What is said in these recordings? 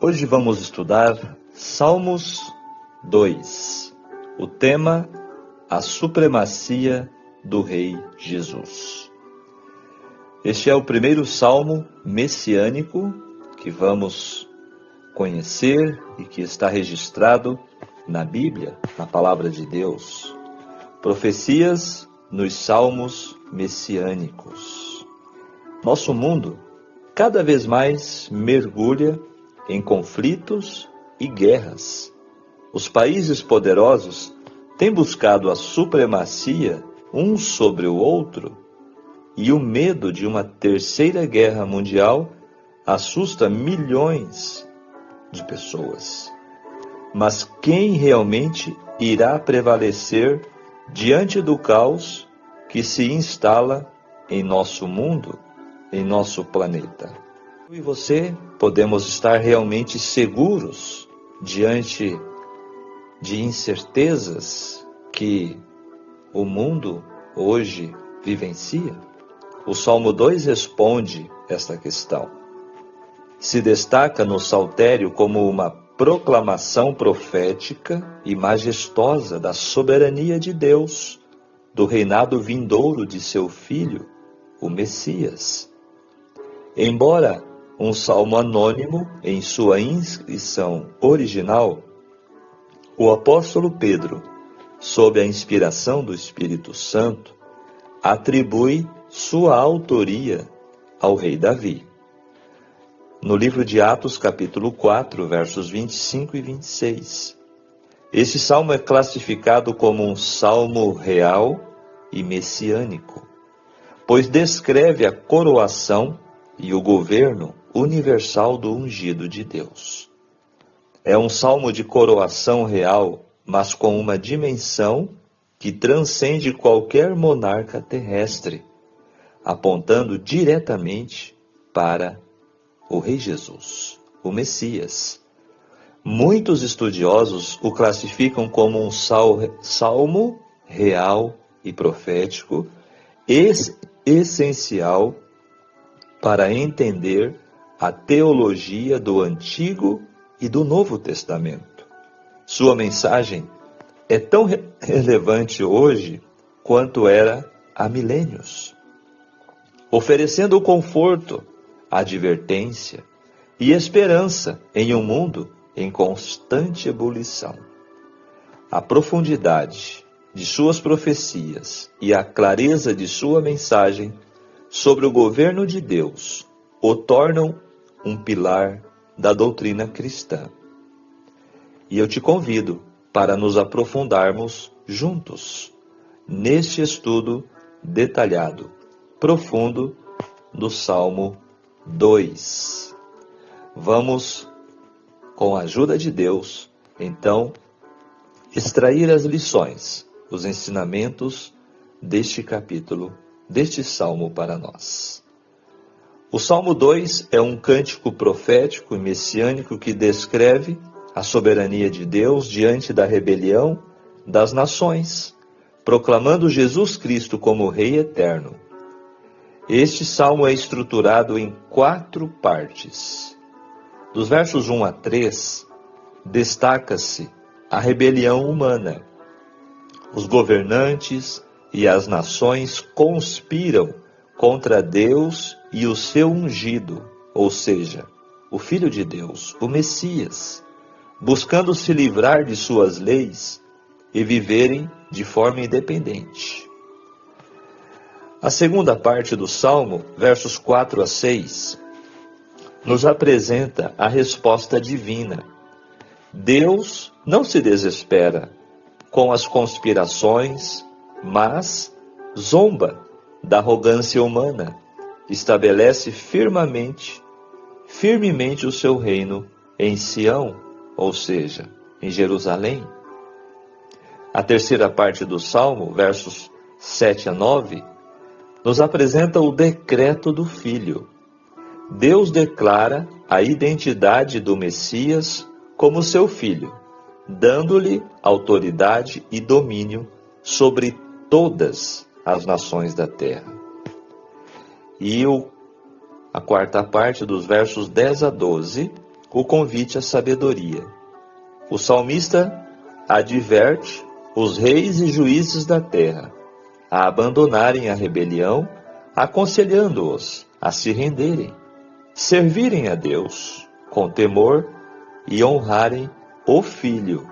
Hoje vamos estudar Salmos 2, o tema a supremacia do Rei Jesus. Este é o primeiro salmo messiânico que vamos conhecer e que está registrado na Bíblia, na Palavra de Deus. Profecias nos salmos messiânicos. Nosso mundo cada vez mais mergulha em conflitos e guerras. Os países poderosos têm buscado a supremacia um sobre o outro, e o medo de uma terceira guerra mundial assusta milhões de pessoas. Mas quem realmente irá prevalecer diante do caos que se instala em nosso mundo, em nosso planeta? Eu e você podemos estar realmente seguros diante de incertezas que o mundo hoje vivencia? O Salmo 2 responde esta questão. Se destaca no saltério como uma proclamação profética e majestosa da soberania de Deus, do reinado vindouro de seu Filho, o Messias. Embora um salmo anônimo em sua inscrição original, o apóstolo Pedro, sob a inspiração do Espírito Santo, atribui sua autoria ao rei Davi. No livro de Atos, capítulo 4, versos 25 e 26. Este salmo é classificado como um salmo real e messiânico, pois descreve a coroação e o governo universal do ungido de Deus. É um salmo de coroação real, mas com uma dimensão que transcende qualquer monarca terrestre, apontando diretamente para o Rei Jesus, o Messias. Muitos estudiosos o classificam como um salmo real e profético, essencial para entender a teologia do Antigo e do Novo Testamento. Sua mensagem é tão relevante hoje quanto era há milênios, oferecendo conforto, advertência e esperança em um mundo em constante ebulição. A profundidade de suas profecias e a clareza de sua mensagem sobre o governo de Deus o tornam um pilar da doutrina cristã. E eu te convido para nos aprofundarmos juntos neste estudo detalhado, profundo do Salmo 2. Vamos, com a ajuda de Deus, então, extrair as lições, os ensinamentos deste capítulo, deste salmo para nós. O Salmo 2 é um cântico profético e messiânico que descreve a soberania de Deus diante da rebelião das nações, proclamando Jesus Cristo como Rei eterno. Este salmo é estruturado em 4 partes. Dos versos 1 a 3, destaca-se a rebelião humana. Os governantes e as nações conspiram contra Deus e o seu ungido, ou seja, o Filho de Deus, o Messias, buscando se livrar de suas leis e viverem de forma independente. A segunda parte do Salmo, versos 4 a 6, nos apresenta a resposta divina. Deus não se desespera com as conspirações, mas zomba da arrogância humana, estabelece firmemente o seu reino em Sião, ou seja, em Jerusalém. A terceira parte do Salmo, versos 7 a 9, nos apresenta o decreto do Filho. Deus declara a identidade do Messias como seu Filho, dando-lhe autoridade e domínio sobre todas as nações da terra. E a quarta parte, dos versos 10 a 12, o convite à sabedoria. O salmista adverte os reis e juízes da terra a abandonarem a rebelião, aconselhando-os a se renderem, servirem a Deus com temor e honrarem o Filho,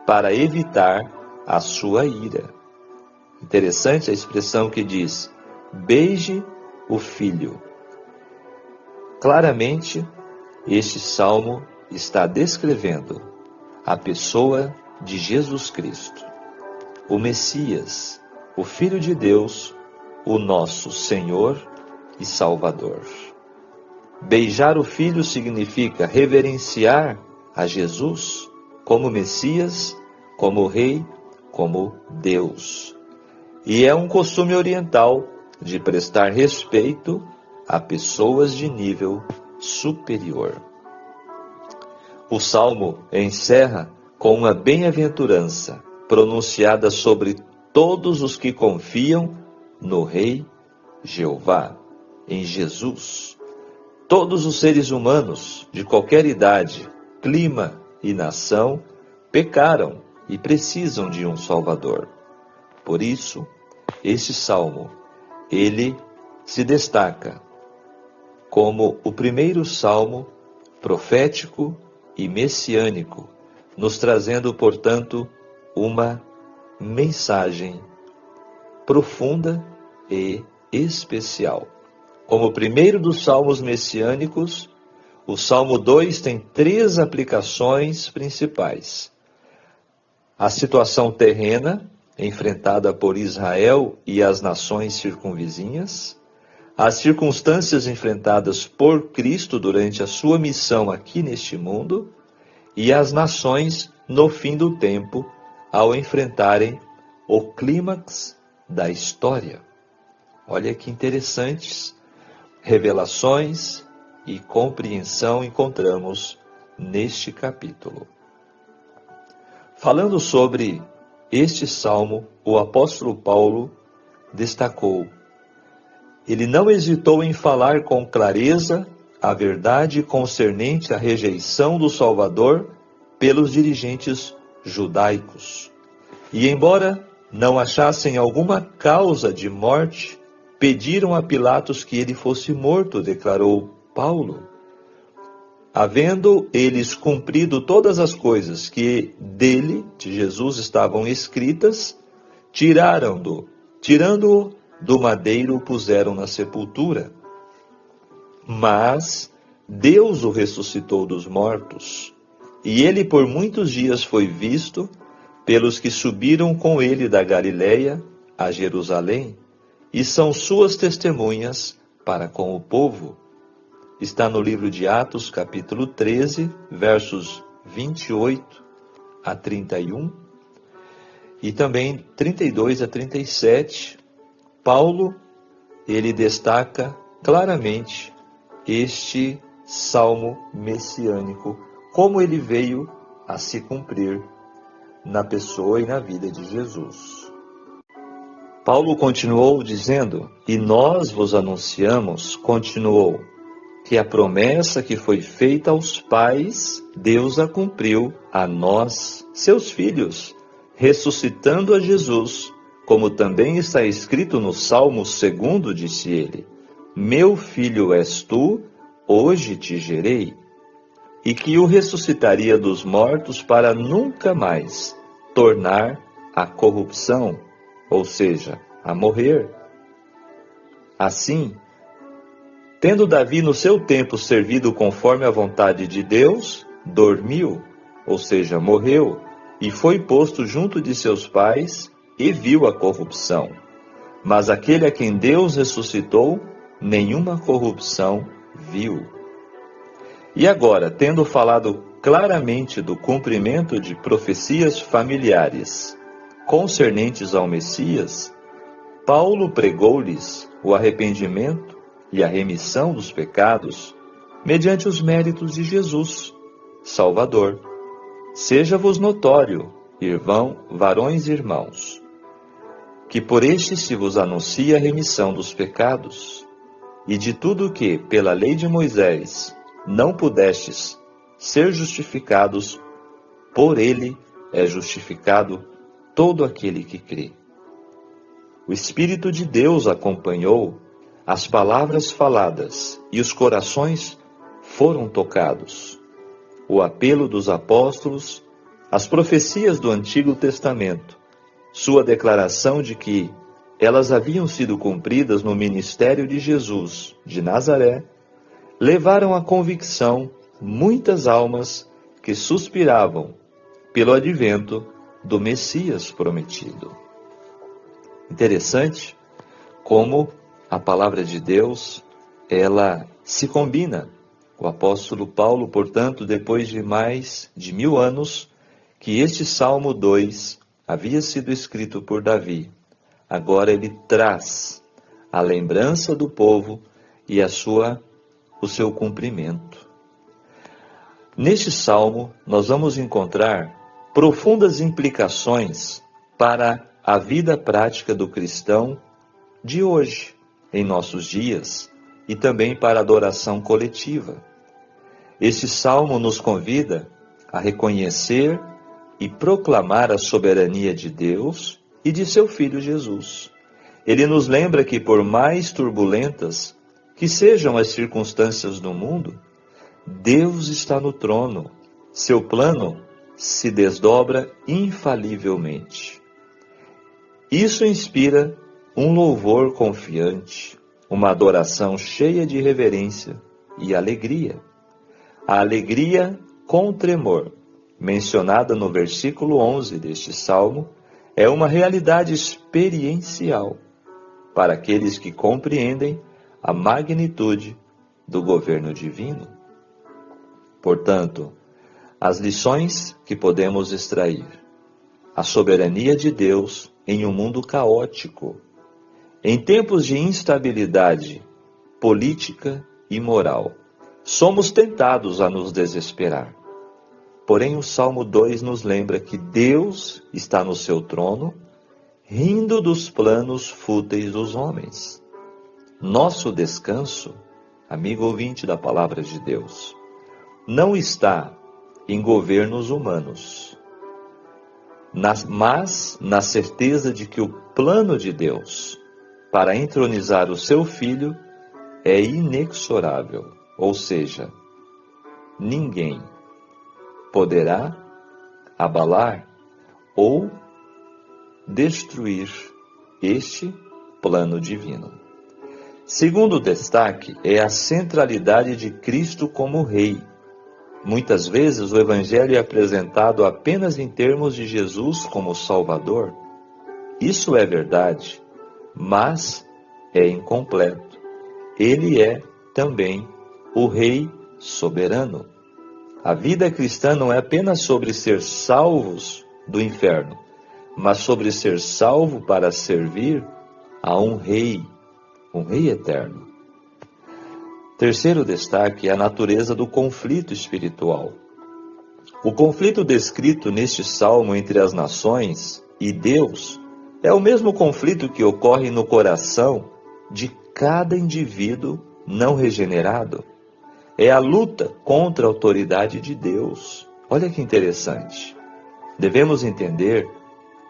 para evitar a sua ira. Interessante a expressão que diz: beije o Filho. Claramente, este salmo está descrevendo a pessoa de Jesus Cristo, o Messias, o Filho de Deus, o nosso Senhor e Salvador. Beijar o Filho significa reverenciar a Jesus como Messias, como Rei, como Deus. E é um costume oriental de prestar respeito a pessoas de nível superior. O salmo encerra com uma bem-aventurança pronunciada sobre todos os que confiam no Rei Jeová, em Jesus. Todos os seres humanos, de qualquer idade, clima e nação, pecaram e precisam de um Salvador. Por isso, este salmo, ele se destaca como o primeiro salmo profético e messiânico, nos trazendo, portanto, uma mensagem profunda e especial. Como o primeiro dos salmos messiânicos, o Salmo 2 tem 3 aplicações principais. A situação terrena, enfrentada por Israel e as nações circunvizinhas, as circunstâncias enfrentadas por Cristo durante a sua missão aqui neste mundo, e as nações no fim do tempo, ao enfrentarem o clímax da história. Olha que interessantes revelações e compreensão encontramos neste capítulo. Falando sobre este salmo, o apóstolo Paulo destacou: ele não hesitou em falar com clareza a verdade concernente à rejeição do Salvador pelos dirigentes judaicos. E embora não achassem alguma causa de morte, pediram a Pilatos que ele fosse morto, declarou Paulo. Havendo eles cumprido todas as coisas que dele, de Jesus, estavam escritas, tirando-o do madeiro, o puseram na sepultura. Mas Deus o ressuscitou dos mortos, e ele por muitos dias foi visto pelos que subiram com ele da Galiléia a Jerusalém, e são suas testemunhas para com o povo. Está no livro de Atos, capítulo 13, versos 28 a 31, e também 32 a 37. Paulo, ele destaca claramente este salmo messiânico, como ele veio a se cumprir na pessoa e na vida de Jesus. Paulo continuou dizendo: e nós vos anunciamos, continuou, que a promessa que foi feita aos pais, Deus a cumpriu a nós, seus filhos, ressuscitando a Jesus, como também está escrito no Salmo 2, disse ele: meu filho és tu, hoje te gerei. E que o ressuscitaria dos mortos para nunca mais tornar a corrupção, ou seja, a morrer. Assim, tendo Davi no seu tempo servido conforme a vontade de Deus, dormiu, ou seja, morreu, e foi posto junto de seus pais, e viu a corrupção. Mas aquele a quem Deus ressuscitou, nenhuma corrupção viu. E agora, tendo falado claramente do cumprimento de profecias familiares concernentes ao Messias, Paulo pregou-lhes o arrependimento e a remissão dos pecados mediante os méritos de Jesus, Salvador. Seja-vos notório, varões e irmãos, que por este se vos anuncia a remissão dos pecados, e de tudo que, pela lei de Moisés, não pudestes ser justificados, por ele é justificado todo aquele que crê. O Espírito de Deus acompanhou as palavras faladas e os corações foram tocados. O apelo dos apóstolos, as profecias do Antigo Testamento, sua declaração de que elas haviam sido cumpridas no ministério de Jesus de Nazaré, levaram à convicção muitas almas que suspiravam pelo advento do Messias prometido. Interessante como a palavra de Deus, ela se combina. O apóstolo Paulo, portanto, depois de mais de 1000 anos, que este Salmo 2 havia sido escrito por Davi, agora ele traz a lembrança do povo e o seu cumprimento. Neste salmo, nós vamos encontrar profundas implicações para a vida prática do cristão de hoje, em nossos dias, e também para a adoração coletiva. Este salmo nos convida a reconhecer e proclamar a soberania de Deus e de seu Filho Jesus. Ele nos lembra que, por mais turbulentas que sejam as circunstâncias do mundo, Deus está no trono. Seu plano se desdobra infalivelmente. Isso inspira um louvor confiante, uma adoração cheia de reverência e alegria. A alegria com tremor, mencionada no versículo 11 deste salmo, é uma realidade experiencial para aqueles que compreendem a magnitude do governo divino. Portanto, as lições que podemos extrair: a soberania de Deus em um mundo caótico, em tempos de instabilidade política e moral, somos tentados a nos desesperar. Porém, o Salmo 2 nos lembra que Deus está no seu trono, rindo dos planos fúteis dos homens. Nosso descanso, amigo ouvinte da palavra de Deus, não está em governos humanos, mas na certeza de que o plano de Deus para entronizar o seu Filho é inexorável, ou seja, ninguém poderá abalar ou destruir este plano divino. Segundo destaque é a centralidade de Cristo como Rei. Muitas vezes o Evangelho é apresentado apenas em termos de Jesus como Salvador. Isso é verdade, mas é incompleto. Ele é também o Rei soberano. A vida cristã não é apenas sobre ser salvos do inferno, mas sobre ser salvo para servir a um Rei eterno. Terceiro destaque é a natureza do conflito espiritual. O conflito descrito neste salmo entre as nações e Deus é o mesmo conflito que ocorre no coração de cada indivíduo não regenerado. É a luta contra a autoridade de Deus. Olha que interessante. Devemos entender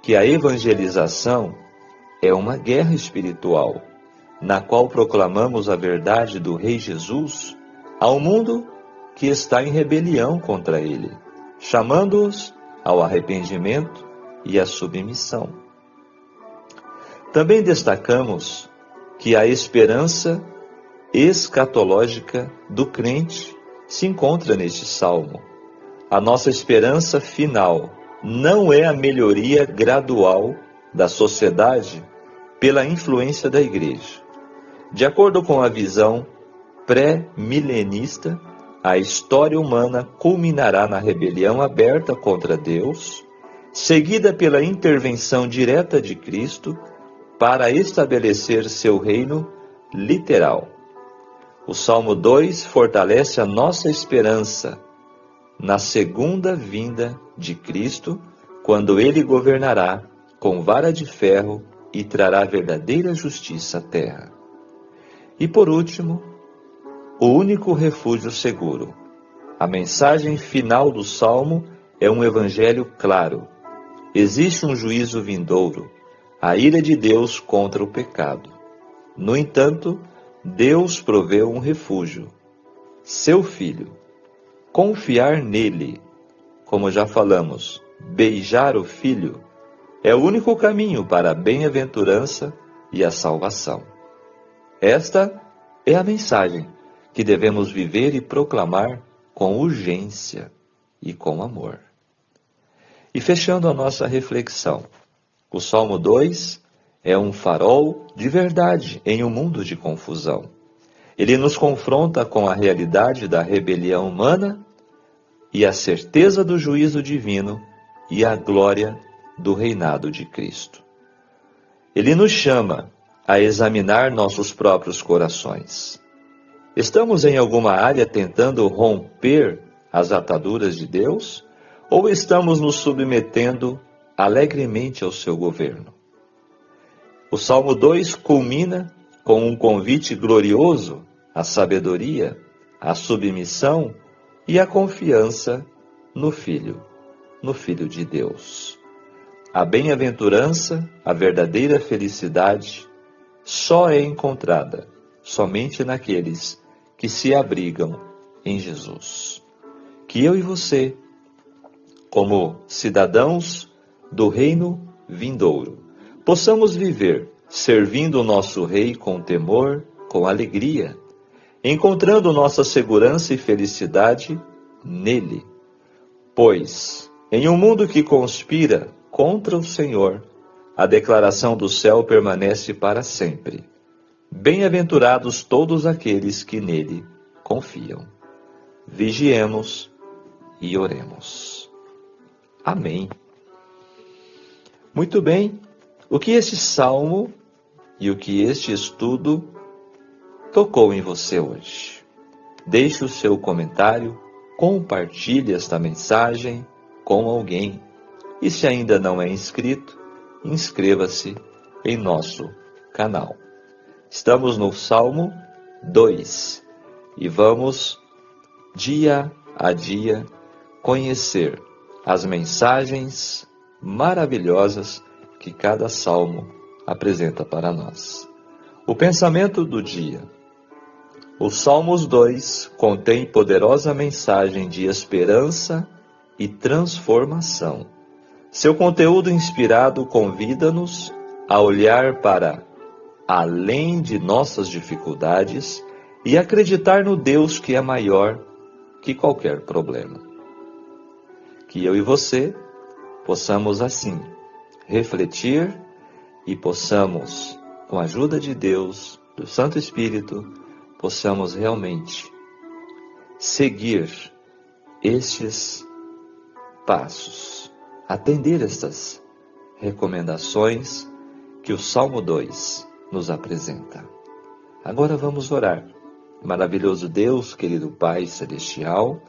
que a evangelização é uma guerra espiritual, na qual proclamamos a verdade do Rei Jesus ao mundo que está em rebelião contra ele, chamando-os ao arrependimento e à submissão. Também destacamos que a esperança escatológica do crente se encontra neste salmo. A nossa esperança final não é a melhoria gradual da sociedade pela influência da igreja. De acordo com a visão pré-milenista, a história humana culminará na rebelião aberta contra Deus, seguida pela intervenção direta de Cristo para estabelecer seu reino literal. O Salmo 2 fortalece a nossa esperança na segunda vinda de Cristo, quando ele governará com vara de ferro e trará verdadeira justiça à terra. E por último, o único refúgio seguro A mensagem final do Salmo é um evangelho claro. Existe um juízo vindouro, a ira de Deus contra o pecado. No entanto, Deus proveu um refúgio, seu Filho. Confiar nele, como já falamos, beijar o Filho, é o único caminho para a bem-aventurança e a salvação. Esta é a mensagem que devemos viver e proclamar com urgência e com amor. E fechando a nossa reflexão, o Salmo 2 é um farol de verdade em um mundo de confusão. Ele nos confronta com a realidade da rebelião humana e a certeza do juízo divino e a glória do reinado de Cristo. Ele nos chama a examinar nossos próprios corações. Estamos em alguma área tentando romper as ataduras de Deus? Ou estamos nos submetendo alegremente ao seu governo? O Salmo 2 culmina com um convite glorioso à sabedoria, à submissão e à confiança no Filho de Deus. A bem-aventurança, a verdadeira felicidade, só é encontrada somente naqueles que se abrigam em Jesus. Que eu e você, como cidadãos do reino vindouro, possamos viver servindo o nosso Rei com temor, com alegria, encontrando nossa segurança e felicidade nele. Pois, em um mundo que conspira contra o Senhor, a declaração do céu permanece para sempre. Bem-aventurados todos aqueles que nele confiam. Vigiemos e oremos. Amém. Muito bem, o que este salmo e o que este estudo tocou em você hoje? Deixe o seu comentário, compartilhe esta mensagem com alguém. E se ainda não é inscrito, inscreva-se em nosso canal. Estamos no Salmo 2 e vamos, dia a dia, conhecer as mensagens maravilhosas que cada salmo apresenta para nós. O pensamento do dia. O Salmos 2 contém poderosa mensagem de esperança e transformação. Seu conteúdo inspirado convida-nos a olhar para além de nossas dificuldades e acreditar no Deus que é maior que qualquer problema. Que eu e você possamos assim refletir e possamos, com a ajuda de Deus, do Santo Espírito, possamos realmente seguir estes passos, atender estas recomendações que o Salmo 2 nos apresenta. Agora vamos orar. Maravilhoso Deus, querido Pai Celestial,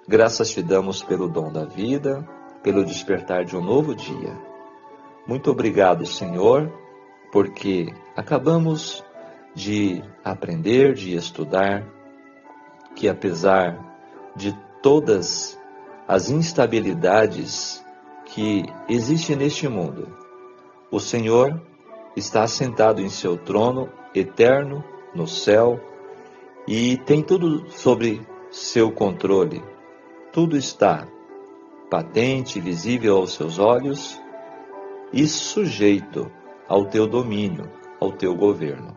graças te damos pelo dom da vida, pelo despertar de um novo dia. Muito obrigado, Senhor, porque acabamos de aprender, de estudar, que apesar de todas as instabilidades que existem neste mundo, o Senhor está assentado em seu trono eterno no céu e tem tudo sob seu controle. Tudo está patente, visível aos seus olhos e sujeito ao teu domínio, ao teu governo.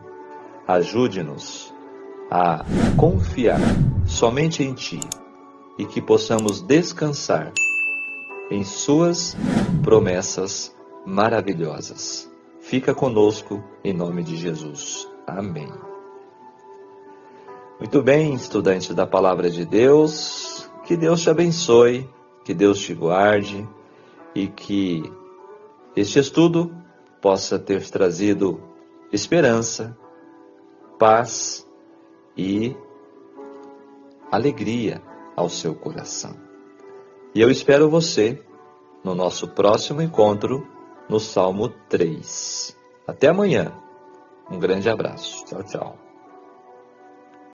Ajude-nos a confiar somente em Ti e que possamos descansar em Suas promessas maravilhosas. Fica conosco em nome de Jesus. Amém. Muito bem, estudantes da Palavra de Deus, que Deus te abençoe, que Deus te guarde e que este estudo possa ter trazido esperança, paz e alegria ao seu coração. E eu espero você no nosso próximo encontro no Salmo 3. Até amanhã. Um grande abraço. Tchau, tchau.